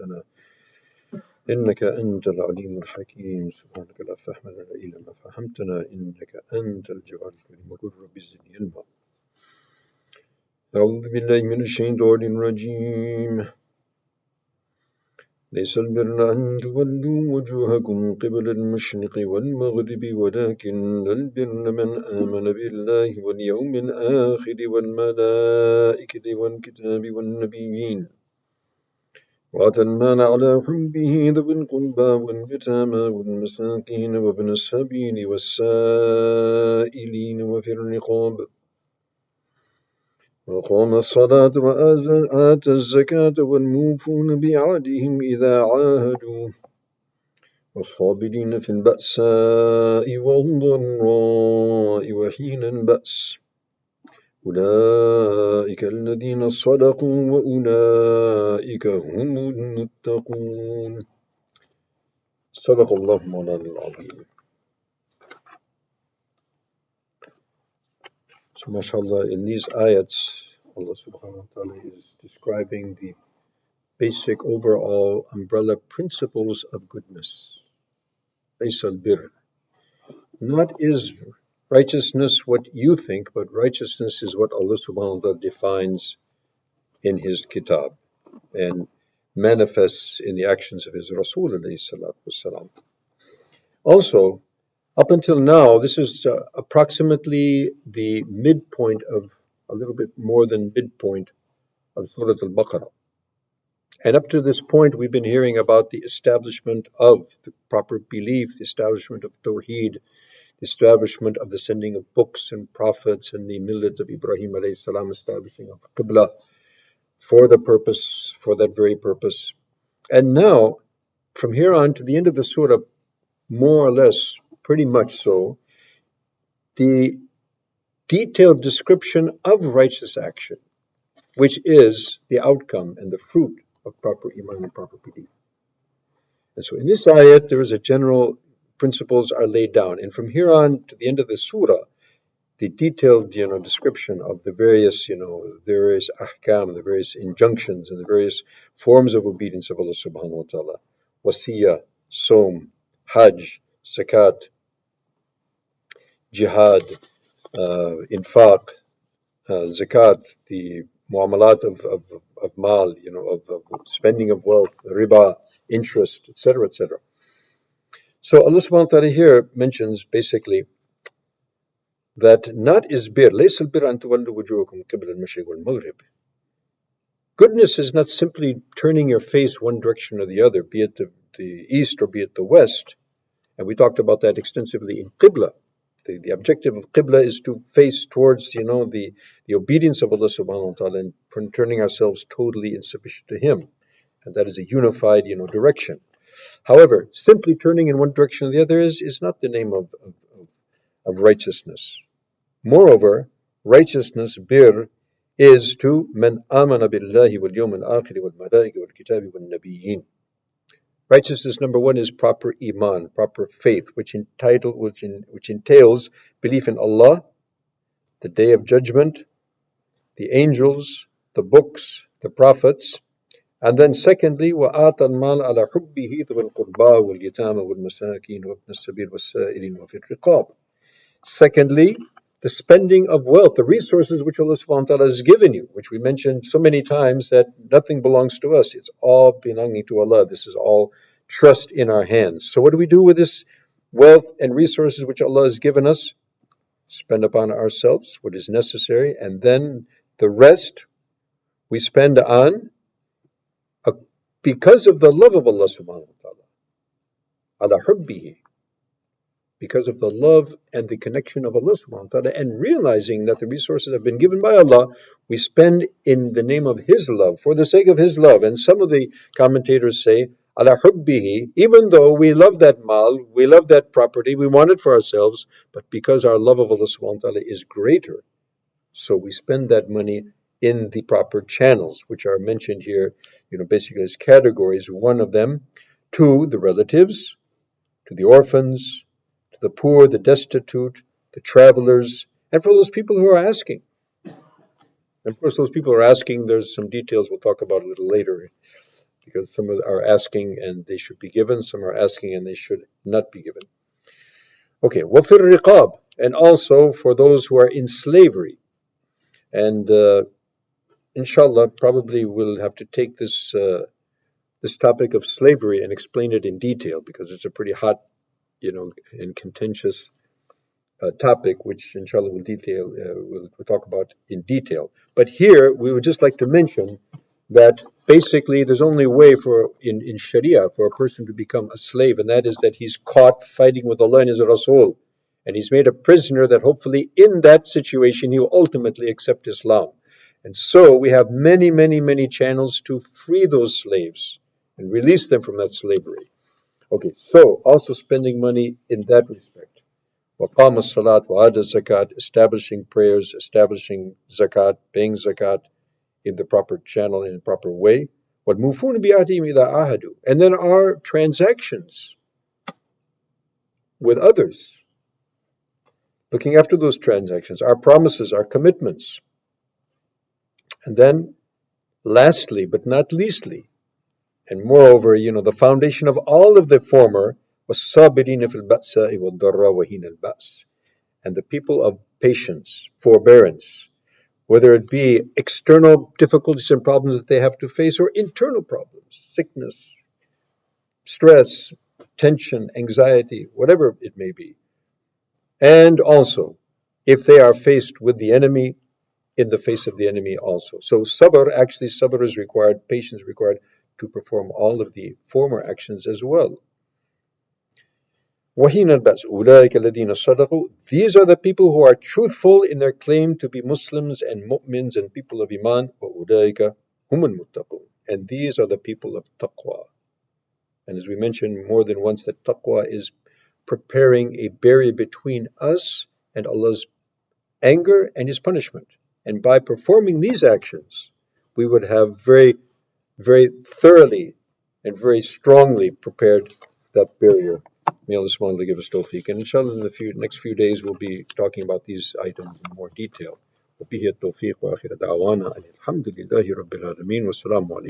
علمتنا إنك أنت العليم الحكيم سبحانك لا فهم لنا إلا ما فهمتنا إنك أنت الجواد الكريم وقل رب زدني علما. أعوذ بالله من الشيطان الرجيم. ليس البر أن تولوا وجوهكم قبل المشرق والمغرب ولكن البر من آمن بالله واليوم الآخر والملائكة والكتاب والنبيين وآتى المال على حبه ذوي القربى واليتامى والمساكين وابن السبيل والسائلين وفي الرقاب وأقام الصلاة وآتى الزكاة والموفون بعهدهم إذا عاهدوا والصابرين في البأساء والضراء وحين البأس أولئك الذين صدقوا وأولئك هم المتقون. صدق الله مولانا العظيم. So mashallah, in these ayats, Allah subhanahu wa ta'ala is describing the basic overall umbrella principles of goodness. Laysa al-birr. Not is righteousness what you think, but righteousness is what Allah subhanahu wa ta'ala defines in His kitab and manifests in the actions of His Rasul alayhi salatu wasalam. Also, up until now, this is approximately the midpoint of, a little bit more than midpoint of Surah Al-Baqarah. And up to this point, we've been hearing about the establishment of the proper belief, the establishment of Tawheed, the establishment of the sending of books and prophets, and the millet of Ibrahim alayhi salam, establishing of Qibla for the purpose, for that very purpose. And now, from here on to the end of the surah, more or less, pretty much so, the detailed description of righteous action, which is the outcome and the fruit of proper iman and proper belief. And so in this ayat, there is a general principles are laid down. And from here on to the end of the surah, the detailed, description of the various, various ahkam, the various injunctions and the various forms of obedience of Allah subhanahu wa ta'ala. Wasiyah, Sawm, Hajj, Zakat, Jihad, Infaq, Zakat, the muamalat of mal, of spending of wealth, riba, interest, etc., etc. So Allah subhanahu wa ta'ala here mentions basically that not is bir, laysa al-bir an tuwallu wujuhakum qibla al-mashriq wal-maghrib. Goodness is not simply turning your face one direction or the other, be it the east or be it the west. And we talked about that extensively in Qibla. The objective of Qibla is to face towards, the obedience of Allah subhanahu wa ta'ala and turning ourselves totally in submission to Him. And that is a unified, direction. However, simply turning in one direction or the other is not the name of righteousness. Moreover, righteousness, bir, is to man amana billahi wal yawm al-akhir wal malaika wal kitabi wal nabiyyin. Righteousness, number one, is proper iman, proper faith, which entails belief in Allah, the Day of Judgment, the angels, the books, the prophets, and then secondly, وَآتَى الْمَالَ عَلَى حُبِّهِ ذَوِي الْقُرْبَى وَالْيَتَامَى وَالْمَسَاكِينِ وَابْنَ السَّبِيلِ وَالسَّائِلِينَ وَفِي الرِّقَابِ. Secondly, the spending of wealth, the resources which Allah subhanahu wa ta'ala has given you, which we mentioned so many times that nothing belongs to us. It's all belonging to Allah. This is all trust in our hands. So what do we do with this wealth and resources which Allah has given us? Spend upon ourselves what is necessary, and then the rest we spend on because of the love of Allah subhanahu wa ta'ala. Ala hubbihi. Because of the love and the connection of Allah subhanahu wa ta'ala, and realizing that the resources have been given by Allah, we spend in the name of His love, for the sake of His love. And some of the commentators say, ala hubbihi, even though we love that mal, we love that property, we want it for ourselves, but because our love of Allah subhanahu wa ta'ala is greater, so we spend that money in the proper channels, which are mentioned here, basically as categories. One of them, to the relatives, to the orphans, to the poor, the destitute, the travelers, and for those people who are asking. And of course, those people who are asking, there's some details we'll talk about a little later because some are asking and they should be given, some are asking and they should not be given. Okay, وَفِي الرِّقَابِ, and also for those who are in slavery. And inshallah, probably we'll have to take this topic of slavery and explain it in detail, because it's a pretty hot, and contentious topic, which inshallah we'll talk about in detail. But here we would just like to mention that basically there's only a way in Sharia for a person to become a slave, and that is that he's caught fighting with Allah and His Rasul, and he's made a prisoner, that hopefully in that situation he'll ultimately accept Islam. And so we have many, many, many channels to free those slaves and release them from that slavery. Okay, so also spending money in that respect. وَقَامَ الصَّلَاةِ وَآتَى الزَّكَاةِ, establishing prayers, establishing zakat, paying zakat in the proper channel, in the proper way. وَالْمُوفُونَ بِعَهْدِهِمْ إِذَا عَاهَدُوا, and then our transactions with others, looking after those transactions, our promises, our commitments. And then lastly, but not leastly, and moreover, the foundation of all of the former was وَالصَّابِرِينَ فِي الْبَأْسَاءِ وَالضَّرَّاءِ وَحِينَ الْبَأْسِ, and the people of patience, forbearance, whether it be external difficulties and problems that they have to face, or internal problems, sickness, stress, tension, anxiety, whatever it may be. And also, if they are faced with the enemy, in the face of the enemy also. So sabr is required, patience required to perform all of the former actions as well. وَحِينَ الْبَأْسِ أُولَٰئِكَ الَّذِينَ صَدَقُوا, these are the people who are truthful in their claim to be Muslims and mu'mins and people of Iman. وَأُولَٰئِكَ هُمُ الْمُتَّقُونَ, and these are the people of taqwa. And as we mentioned more than once, that taqwa is preparing a barrier between us and Allah's anger and His punishment. And by performing these actions, we would have very, very thoroughly and very strongly prepared that barrier. May Allah subhanahu wa ta'ala give us tawfiq. And inshallah, in the next few days, we'll be talking about these items in more detail. وبه التوفيق وآخر دعوانا الحمد لله رب العالمين والسلام عليكم.